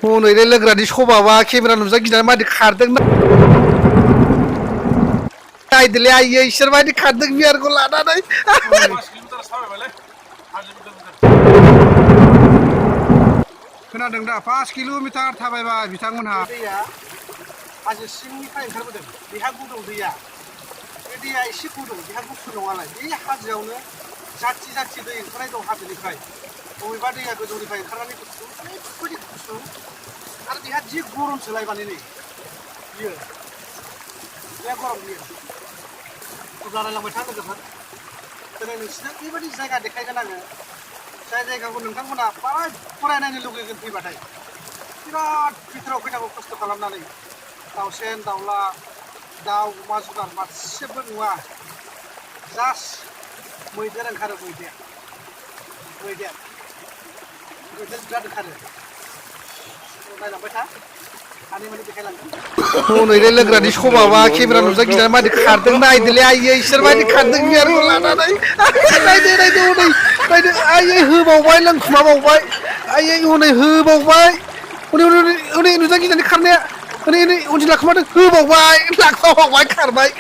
हनै लोंग्रानि सभाबा केमेरा नुजा गिनानै मादि खारदों नायदोलै आयै इसोर मादि खारदों बियारखौ लानानै खोनादों दा 5 किल'मिटार थाबायबाय बिथांमोनहा दैया हाजो सिंनिफ्राय ओंखारबोदों बेहा गुदुं दैया बे दैया एसे गुदुं बेहा गुसु नङालाय बे हाजोआवनो जाथि जाथि दै ओंखारनाय दं हाजोनिफ्राय बबेबा दैया गोजौनिफ्राय ओंखारनानै गुसु ओरैबायदि गुसु आरो बेहा जि गरमसो लायबानो नै बियो बे गरम बियो अब्ला रायलांबाय था लोगोफोर दिनै नोंसिनो बेबायदि जायगा देखायगोन आङो जाय जायगाखौ नोंथांमोना फरायनायनो लुगैगोन फैबाथाय बिराद भितराव फैनांगौ खस्थ' खालामनानै दाउसेन दाउला दाउ अमा जुनार मासेबो नुवा जास्ट मैदेर ओंखारो मैदेर बिराद ओंखारो नायलांबाय था आनै माने देखायलांगोन हनै लोंग्रानि सभाबा केमेरा नुजा गिनानै मादि खारदों नायदोलै आयै इसोर मादि खारदों बियारखौ लानानै नायदो हनै नायदो आयै होबावबाय लोंखुमाबावबाय आयै हनै होबावबाय हनै नुजा गिनानै खारनाया हनै उनथिं लाखुमादों होबावबाय लाखुमाबावबाय खारबाय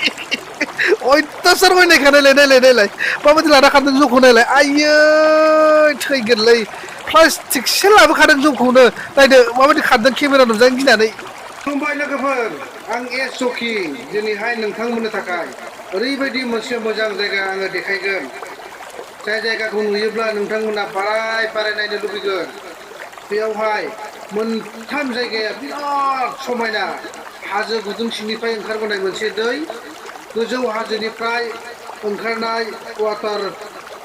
अयथासार नायलाय माबायदि लाना खारदों जौखौ नायलाय आयै थैगोनलै प्लास्टिकसो लाबोखादों जौखौनो नायदो माबायदि खारदों केमेरा नुजानो गिनानै खुलुमबाय लोगोफोर आं एस जकि दिनैहाय नोंथांमोननो थाखाय ओरैबायदि मोनसे मोजां जायगा आङो देखायगोन जाय जायगाखौ नुयोब्ला नोंथांमोना बाराय नायनो लुबैगोन बेयावहाय मोनथाम जायगाया बिराद समायना हाजो गुदुं सिंनिफ्राय ओंखारबोनाय मोनसे दै गोजौ हाजोनिफ्राय ओंखारनाय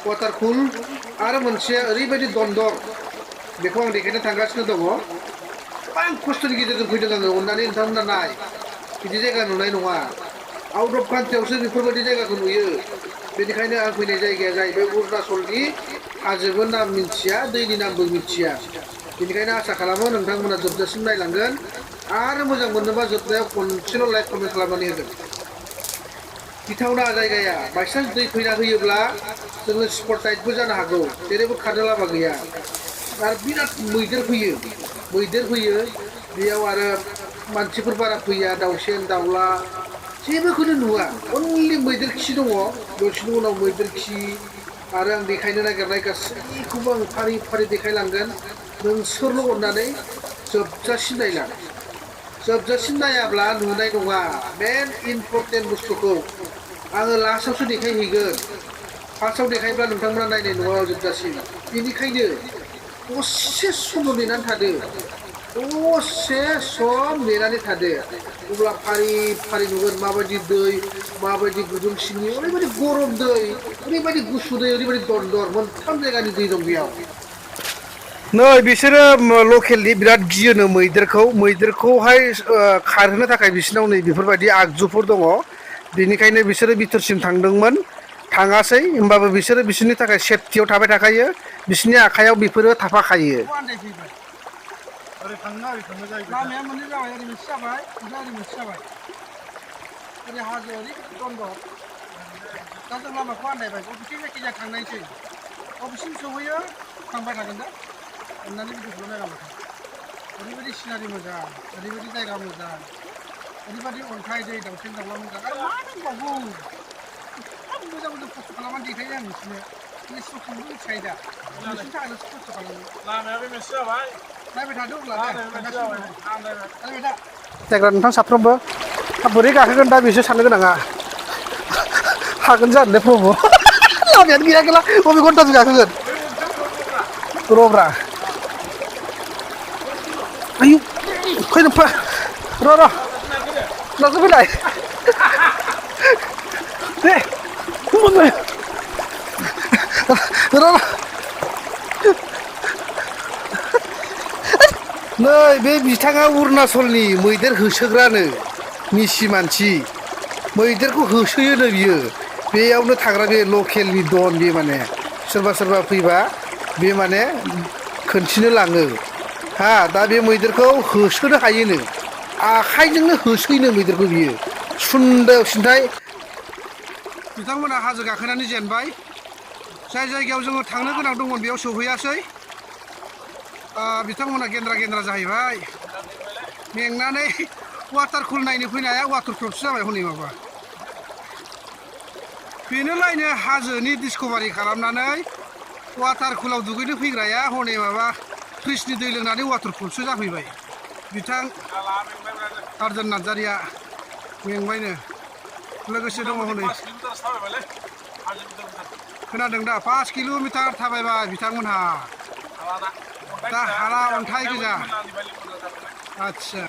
वाटारफुल आरो मोनसे ओरैबायदि दन्दर बेखौ आं देखायनो थांगासिनो दङ गोबां खस्थ'नि गेजेरजों फैदों आङो अननानै नोंथांमोना नाय बिदि जायगा नुनाय नङा आउट अफ कान्ट्रियावसो बेफोरबायदि जायगाखौ नुयो बेनिखायनो आं फैनाय जायगाया जाहैबाय अरुणाचलनि हाजोबो नाम मिथिया दैनि नामबो मिथिया बेनिखायनो आसा खालामो नोंथांमोना जोबजासिम नायलांगोन आरो मोजां मोनोबा जोबनायाव खनसेल' लाइक कमेन्ट खालामनानै होगोन गिथावना जायगाया बायसान्स दै फैना होयोब्ला जोङो स्पट टाइटबो जानो हागौ जेरैबो खारनो लामा गैया आरो बिराद मैदेर फैयो बेयाव आरो मानसिफोर बारा फैया दाउसेन दाउला जेबोखौनो नुवा अनलि मैदेर खि दङ दसेनि उनाव मैदेर खि आरो आं देखायनो नागिरनाय गासैखौबो आं फारि देखायलांगोन नोंसोरल' अननानै जोबजासिम नायाब्ला नुनाय नङा मेन इम्परटेन्ट बुस्थुखौ आङो लास्टआवसो देखायहैगोन फार्स्टआव देखायब्ला नोंथांमोना नायनाय नङा जोबजासिम बेनिखायनो दसे सम नेनानै थादो अब्ला फारि नुगोन माबायदि दै माबायदि गुदुं सिंनि ओरैबायदि गरम दै ओरैबायदि गुसु दै ओरैबायदि दन्दर मोनथाम जायगानि दै दं बेयाव नै बिसोरो लकेलनि बिराद गियोनो मैदेरखौहाय खारहोनो थाखाय बिसोरनाव नै बेफोरबायदि आगजुफोर दङ बेनिखायनो बिसोरो बिथोरसिम थांदोंमोन थाङासै होमबाबो बिसोरो बिसोरनि थाखाय सेफटियाव थाबाय थाखायो बिसोरनि आखायाव बेफोरो थाफाखायो ओरै थांनो जाहैबाय लामाया मोननै जाबाय ओरै मोनसे जाबाय ओरै मोनसे जाबाय ओरै हाजो ओरैबायदि दन्दर दा जों लामाखौ आन्दायबाय बबेथिं जायखिजाया थांनायसै बबेसिम सहैयो थांबाय थागोन दा अननानै भिडिअखौल' नायलांबाय था ओरैबायदि सिनारि मोजां ओरैबायदि जायगा मोजां ओरैबायदि अन्थाइ दै दाउसेन दाउला मोजां आरो मा नांबावगौ मोजां खस्थ' खालामनानै देखायो आं नोंसोरनो सखिबो मिथिखायो दा नोंसोरनि थाखायल'सो खस्थ' खालामो लामाया बे मोनसे जाबाय नायबाय थादो अब्ला जायगा नोंथां साफ्रोमबो बोरै गाखोगोन दा बेसो साननो गोनाङा हागोन जानो प्रभु लामायानो गैया गैला बबे घन्टाजों गाखोगोन रब्रा आयु खैनोफा र' नाजाफैलाय दे र' नै बे बिथाङा अरुणाचलनि मैदेर होसोग्रानो मिसि मानसि मैदेरखौ होसोयोनो बियो बेयावनो थाग्रा बे लकेलनि दन बे माने सोरबा फैबा बे माने खोन्थिनो लाङो दा बे मैदेरखौ होसोनो हायोनो आखाइजोंनो होसोयोनो मैदेरखौ बियो सिन्थाय बिथांमोना हाजो गाखोनानै जेनबाय जाय जायगायाव जोङो थांनो गोनां दंमोन बेयाव सौहैयासै बिथांमोना गेन्द्रा गेन्द्रा जाहैबाय मेंनानै वाटार कुल नायनो फैनाया वाटार क्रपसो जाबाय हनै माबा बेनोलायनो हाजोनि डिसकभारि खालामनानै वाटार कुलाव दुगैनो फैग्राया हनै माबा फ्रिजनि दै लोंनानै वाटार कुलसो जाफैबाय बिथां अर्जुन नार्जारिया मेंबायनो लोगोसे दङ हनै खोनादों दा 5 किल'मिटार थाबायबाय बिथांमोनहा दा हाला अन्थाइ गोजा आच्छा